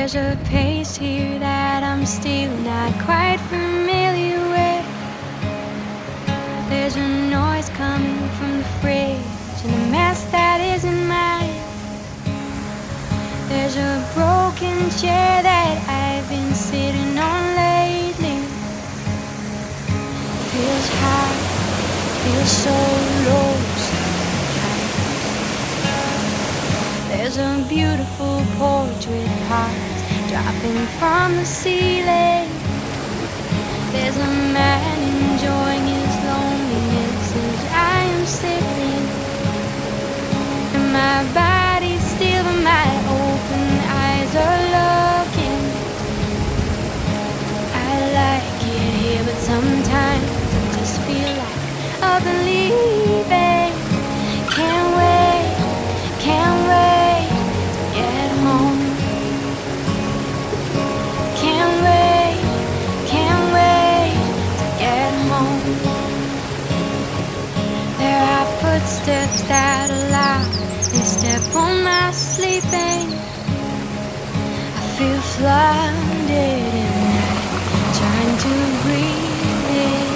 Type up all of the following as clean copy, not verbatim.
There's a pace here that I'm still not quite familiar with. There's a noise coming from the fridge and a mess that isn't mine. There's a broken chair that I've been sitting on lately. Feels high, feels so lost. There's a beautiful porch with hearts dropping from the ceiling. There's a man enjoying his loneliness as I am sitting. And my body's still, but my open eyes are looking. I like it here, but sometimes I just feel like up and leaving. Can't wait to get home. Can't wait to get home. There are footsteps that allow me to step on my sleeping. I feel flooded in night, trying to breathe in.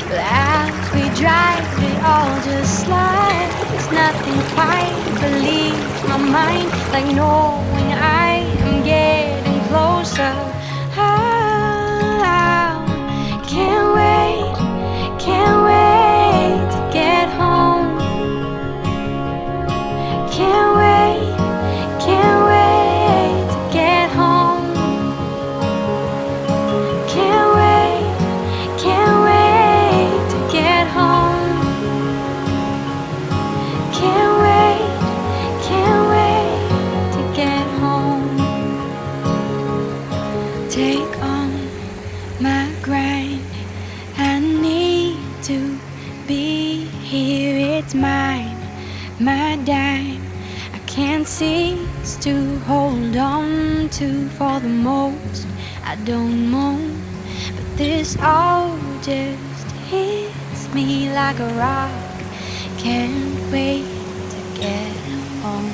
But as we drive, it all just slides. Nothing quite believes my mind, like knowing I am getting closer. Can't wait to get home. Can't wait to get home. Can't wait to get home. Can't wait to get home. Take on my grind. I need to be here. It's mine, my dime. I can't cease to hold on to for the most. I don't moan, but this all just hits me like a rock. Can't wait to get home.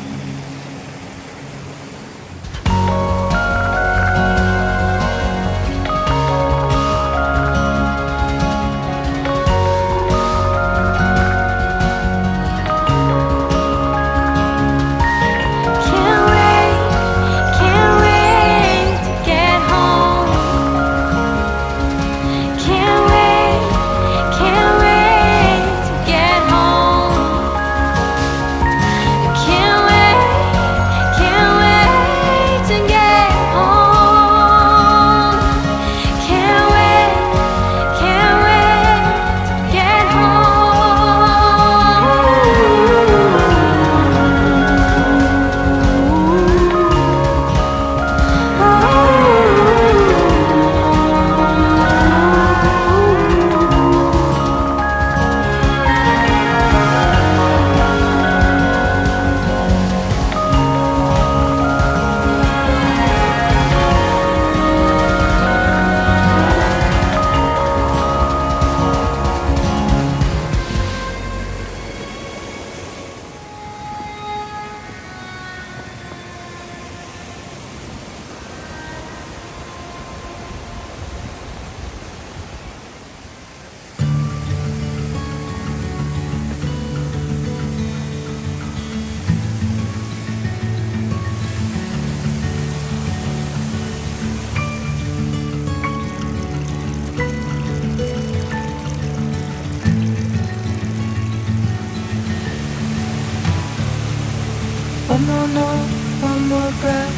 One more note, one more breath,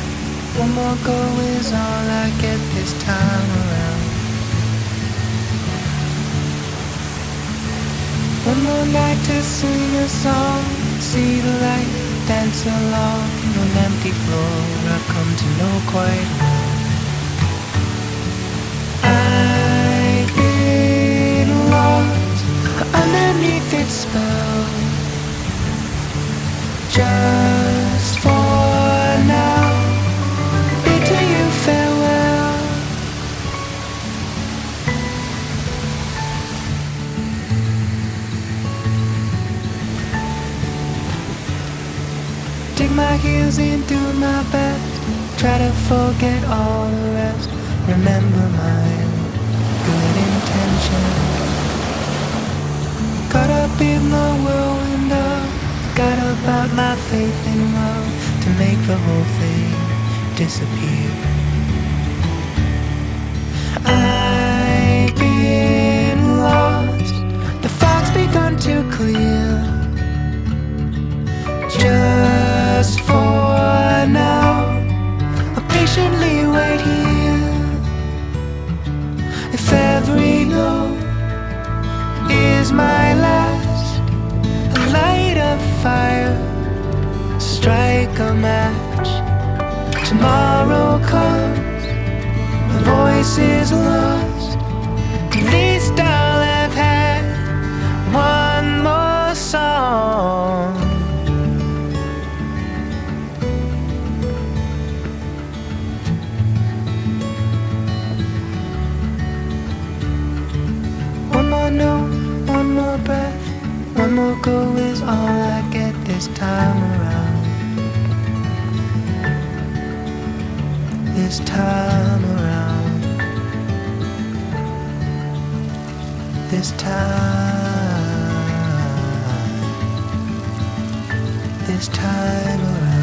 one more go is all I get this time around. One more night to sing a song, see the light, dance along on empty floor I've come to know quite well. I've been lost underneath its spell, just for now, bidding you farewell. Dig my heels in, do my best try to forget all the rest. Remember my good intentions. Caught up in the whirlwind of, forgot about my faith in love to make the whole thing disappear. I've been lost, the fog's begun to clear. Just for now, I'll patiently wait here. If every note is my last, light a fire, strike a match. Tomorrow comes, the voice is lost. At least I'll have had one more song. One more note, one more breath, one more go is all I get this time around. This time around. This time around.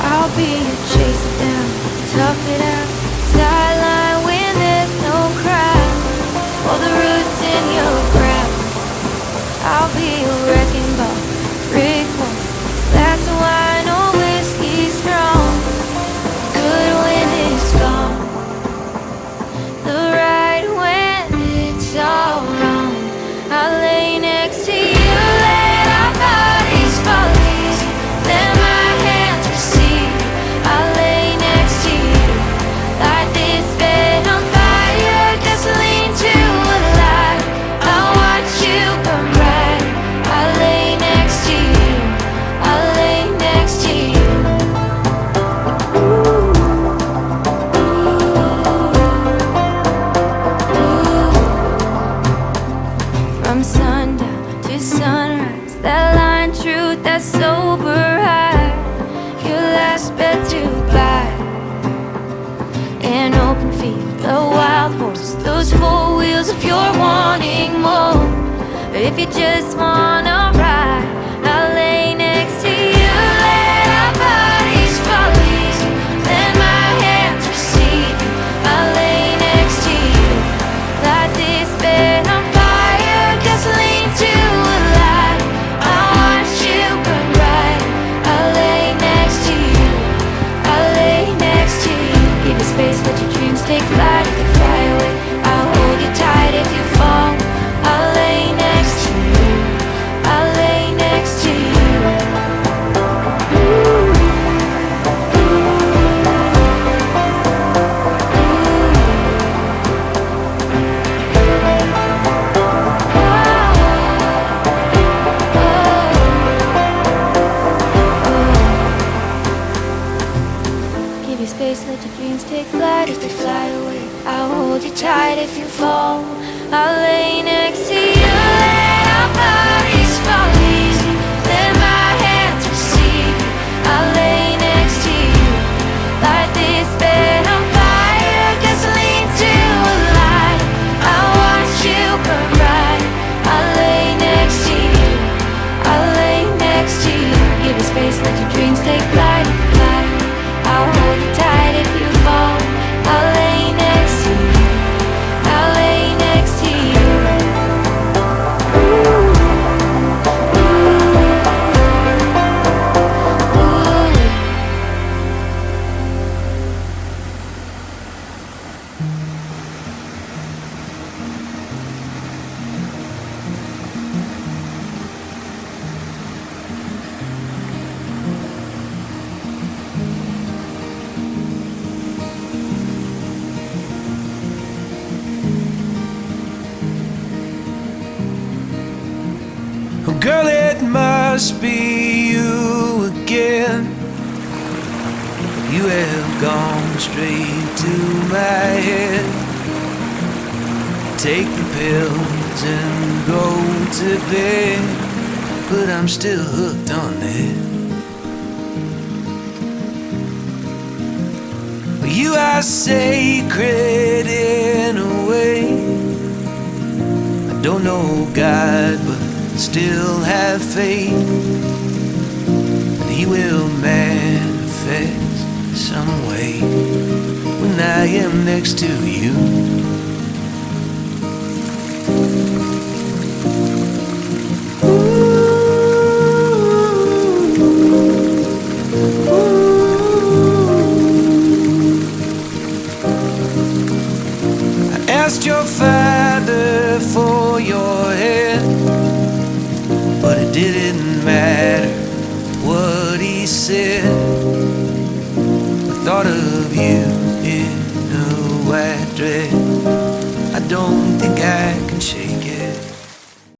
I'll be a chaser down, tough it out, sideline when there's no crowd. All the roots in your ground. I'll be a wrecking ball, brick wall, glass of wine or whiskey strong. Good when it's gone, the right when it's all wrong. I'll lay next to you, let our bodies fall easy, let my hands receive. I'll lay next to you, light this bed on fire, gasoline to a light. I'll watch you burn bright. I'll lay next to you, I'll lay next to you. From sundown to sunrise, that line truth, that sober high. Your last bed to buy, an open field, a wild horse, those four wheels if you're wanting more. But if you just wanna ride, I'll lay next to you, let our bodies fall easy, let my hands receive. I'll lay next to you, light this bed on fire, gasoline to a light. I'll watch you burn bright. I'll lay next to you, I'll lay next to you. Give you space, let your dreams take flight. If you fly away, I'll hold you tight. If you fall, I'll lay next to you, I'll lay next to you. Give you space, let your dreams take flight. If you fly away, I'll hold you tight. If you fall, I'll lay next to you, let our bodies fall easy, let my hands receive. I'll lay next to you, light this bed on fire, gasoline to a light. I'll watch you burn bright. I'll lay next to you, I'll lay next to you. Give you space, let your dreams take flight. If you fly away, I'll hold you tight. If you fall, I'll lay next to you, I'll lay next to you. Oh girl, it must be you again. You have gone straight to my head. Take the pills and go to bed, but I'm still hooked on it. You are sacred in a way. I don't know God, but still have faith that He will manifest some way when I am next to you. Asked your father for your hand, but he didn't